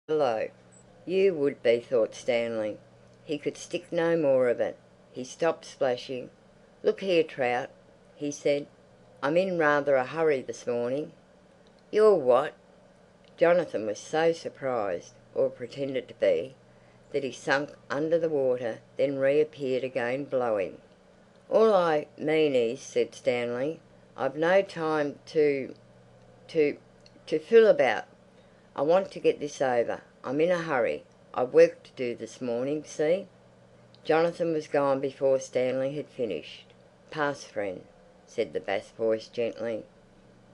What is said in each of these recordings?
below. You would be, thought Stanley. He could stick no more of it. He stopped splashing. "Look here, Trout," he said. "I'm in rather a hurry this morning." "You're what?" Jonathan was so surprised, or pretended to be, that he sank under the water, then reappeared again blowing. "All I mean is," said Stanley, "I've no time to fool about. I want to get this over. I'm in a hurry. I've work to do this morning, see?" Jonathan was gone before Stanley had finished. "Pass, friend," said the bass voice gently,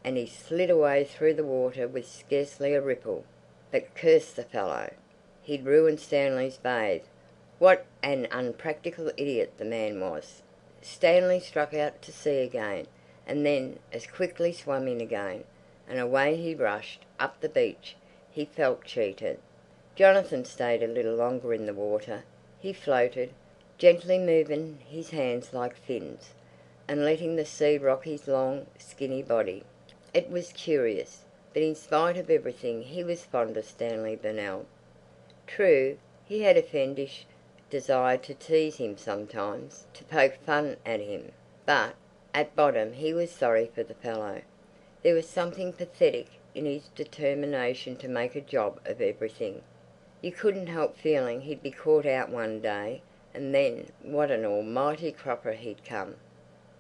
and he slid away through the water with scarcely a ripple. But curse the fellow! He'd ruined Stanley's bathe. What an unpractical idiot the man was! Stanley struck out to sea again, and then as quickly swam in again, and away he rushed up the beach. He felt cheated. Jonathan stayed a little longer in the water. He floated, gently moving his hands like fins, and letting the sea rock his long, skinny body. It was curious, but in spite of everything he was fond of Stanley Burnell. True, he had a fiendish desire to tease him sometimes, to poke fun at him, but at bottom he was sorry for the fellow. There was something pathetic in his determination to make a job of everything. You couldn't help feeling he'd be caught out one day, and then what an almighty cropper he'd come.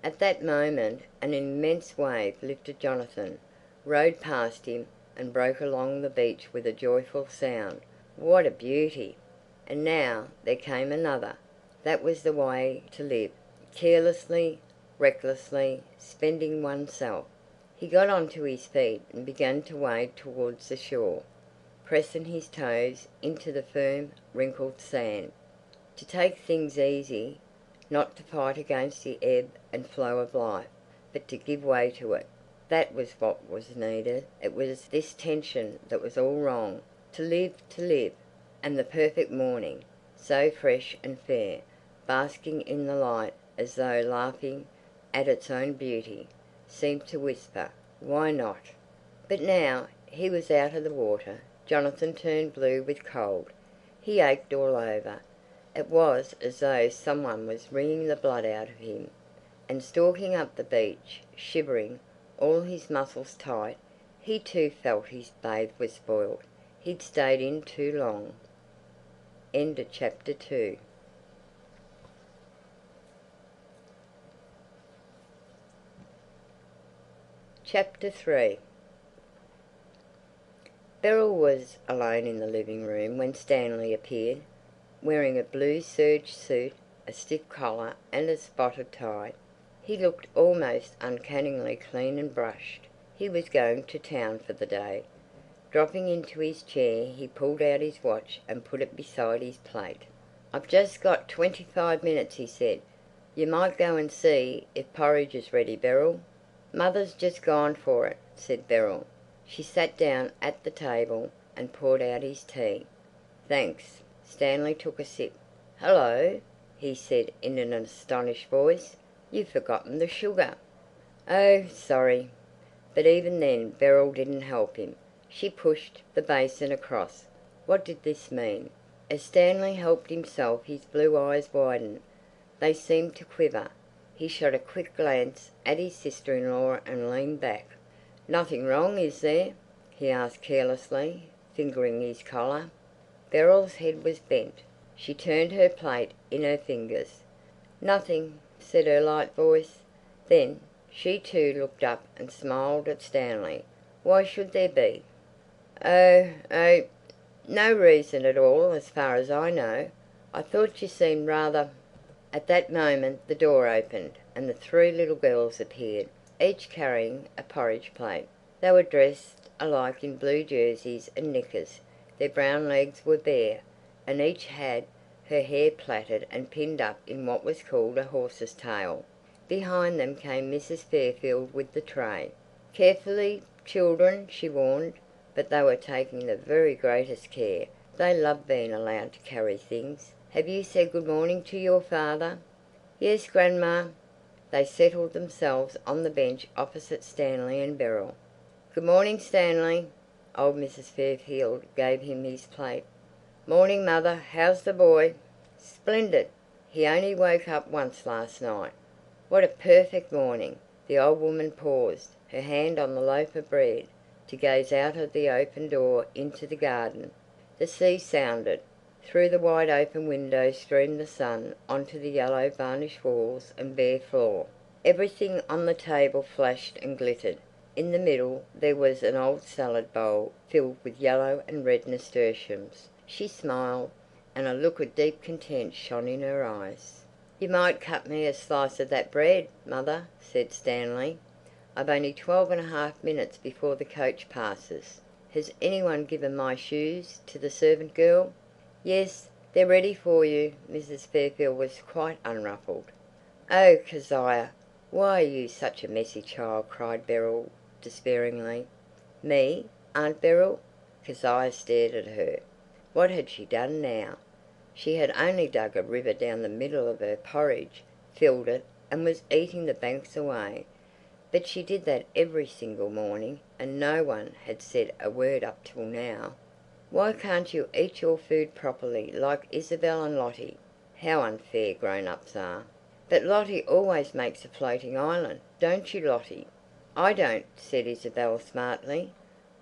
At that moment an immense wave lifted Jonathan, rode past him, and broke along the beach with a joyful sound. What a beauty! And now there came another. That was the way to live, carelessly, recklessly, spending oneself. He got onto his feet and began to wade towards the shore, pressing his toes into the firm, wrinkled sand. To take things easy, not to fight against the ebb and flow of life, but to give way to it. That was what was needed. It was this tension that was all wrong. To live, and the perfect morning, so fresh and fair, basking in the light as though laughing at its own beauty, seemed to whisper, "Why not?" But now he was out of the water. Jonathan turned blue with cold. He ached all over. It was as though someone was wringing the blood out of him. And stalking up the beach, shivering, all his muscles tight, he too felt his bathe was spoilt. He'd stayed in too long. End of chapter 2. Chapter 3. Beryl was alone in the living room when Stanley appeared, wearing a blue serge suit, a stiff collar and a spotted tie. He looked almost uncannily clean and brushed. He was going to town for the day. Dropping into his chair, he pulled out his watch and put it beside his plate. "I've just got 25 minutes," he said. "You might go and see if porridge is ready, Beryl." "Mother's just gone for it," said Beryl. She sat down at the table and poured out his tea. "Thanks." Stanley took a sip. "Hello," he said in an astonished voice. "You've forgotten the sugar." "Oh, sorry." But even then Beryl didn't help him. She pushed the basin across. What did this mean? As Stanley helped himself his blue eyes widened. They seemed to quiver. He shot a quick glance at his sister-in-law and leaned back. "Nothing wrong, is there?" he asked carelessly, fingering his collar. Beryl's head was bent. She turned her plate in her fingers. "Nothing," said her light voice. Then she too looked up and smiled at Stanley. "Why should there be?" "Oh, no reason at all as far as I know. I thought you seemed rather—" At that moment the door opened and the three little girls appeared, each carrying a porridge plate. They were dressed alike in blue jerseys and knickers. Their brown legs were bare, and each had her hair plaited and pinned up in what was called a horse's tail. Behind them came Mrs. Fairfield with the tray. "Carefully, children," she warned. But they were taking the very greatest care. They loved being allowed to carry things. "Have you said good morning to your father?" "Yes, Grandma." They settled themselves on the bench opposite Stanley and Beryl. "Good morning, Stanley." Old Mrs. Fairfield gave him his plate. "Morning, mother. How's the boy?" "Splendid. He only woke up once last night." "What a perfect morning!" The old woman paused, her hand on the loaf of bread, to gaze out of the open door into the garden. The sea sounded. Through the wide open window streamed the sun onto the yellow varnished walls and bare floor. Everything on the table flashed and glittered. In the middle there was an old salad bowl filled with yellow and red nasturtiums. She smiled, and a look of deep content shone in her eyes. "You might cut me a slice of that bread, mother," said Stanley. "I've only 12.5 minutes before the coach passes. Has anyone given my shoes to the servant girl?" "Yes, they're ready for you." Mrs. Fairfield was quite unruffled. "Oh, Kezia, why are you such a messy child?" cried Beryl despairingly. "Me, Aunt Beryl?" Kezia stared at her. What had she done now? She had only dug a river down the middle of her porridge, filled it, and was eating the banks away. But she did that every single morning, and no one had said a word up till now. "Why can't you eat your food properly like Isabel and Lottie?" How unfair grown-ups are. "But Lottie always makes a floating island, don't you, Lottie?" "I don't," said Isabel smartly.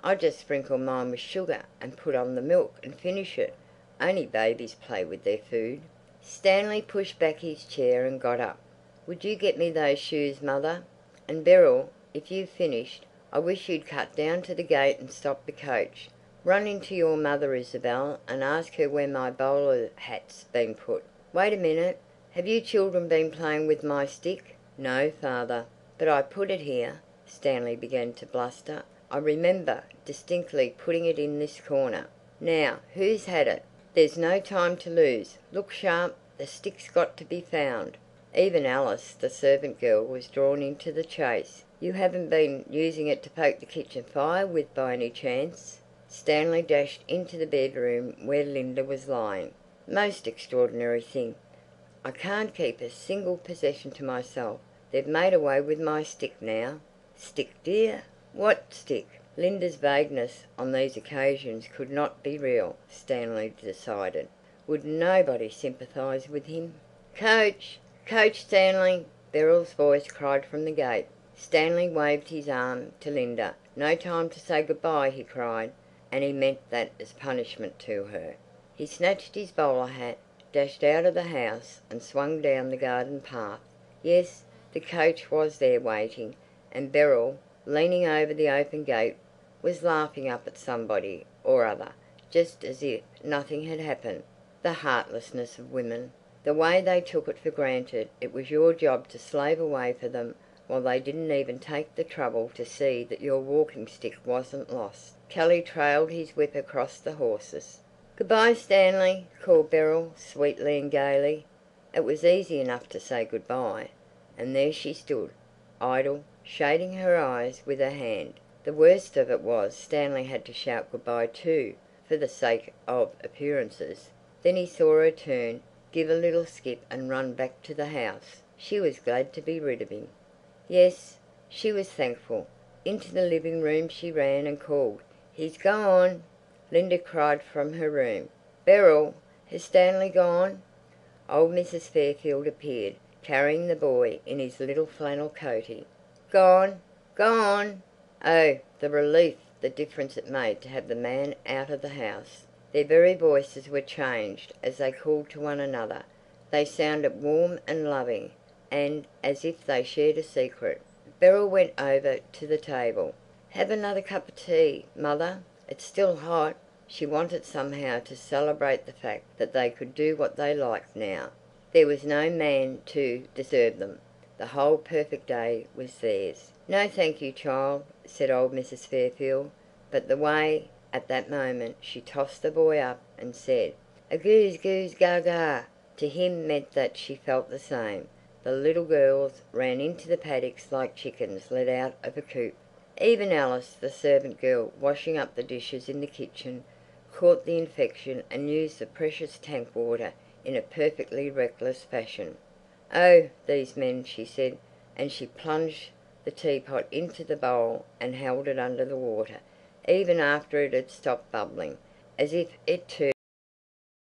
"I just sprinkle mine with sugar and put on the milk and finish it. Only babies play with their food." Stanley pushed back his chair and got up. "Would you get me those shoes, mother? And Beryl, if you've finished, I wish you'd cut down to the gate and stop the coach. Run into your mother, Isabel, and ask her where my bowler hat's been put. Wait a minute. Have you children been playing with my stick?" "No, father." "But I put it here." Stanley began to bluster. "I remember distinctly putting it in this corner. Now, who's had it? There's no time to lose. Look sharp. The stick's got to be found." Even Alice, the servant girl, was drawn into the chase. "You haven't been using it to poke the kitchen fire with by any chance?" Stanley dashed into the bedroom where Linda was lying. "Most extraordinary thing. I can't keep a single possession to myself. They've made away with my stick now." "Stick, dear? What stick?" Linda's vagueness on these occasions could not be real, Stanley decided. Would nobody sympathise with him? "Coach! Coach, Stanley!" Beryl's voice cried from the gate. Stanley waved his arm to Linda. "No time to say good-bye," he cried, and he meant that as punishment to her. He snatched his bowler hat, dashed out of the house, and swung down the garden path. Yes, the coach was there waiting, and Beryl, leaning over the open gate, was laughing up at somebody or other, just as if nothing had happened. The heartlessness of women! The way they took it for granted it was your job to slave away for them, while they didn't even take the trouble to see that your walking stick wasn't lost. Kelly trailed his whip across the horses. "Good-bye, Stanley," called Beryl, sweetly and gaily. It was easy enough to say good-bye. And there she stood, idle, shading her eyes with her hand. The worst of it was Stanley had to shout good-bye too, for the sake of appearances. Then he saw her turn, give a little skip and run back to the house. She was glad to be rid of him. Yes, she was thankful. Into the living room she ran and called, "He's gone!" Linda cried from her room, "Beryl, has Stanley gone?" Old Mrs. Fairfield appeared, carrying the boy in his little flannel coatee. "Gone! Gone!" Oh, the relief, the difference it made to have the man out of the house. Their very voices were changed as they called to one another. They sounded warm and loving, and as if they shared a secret. Beryl went over to the table. "Have another cup of tea, mother. It's still hot." She wanted somehow to celebrate the fact that they could do what they liked now. There was no man to disturb them. The whole perfect day was theirs. "No, thank you, child," said old Mrs. Fairfield. But the way, at that moment, she tossed the boy up and said, "A goose goose gaga," to him meant that she felt the same. The little girls ran into the paddocks like chickens let out of a coop. Even Alice, the servant girl, washing up the dishes in the kitchen, caught the infection and used the precious tank water in a perfectly reckless fashion. "Oh, these men," she said, and she plunged the teapot into the bowl and held it under the water. even after it had stopped bubbling, as if it too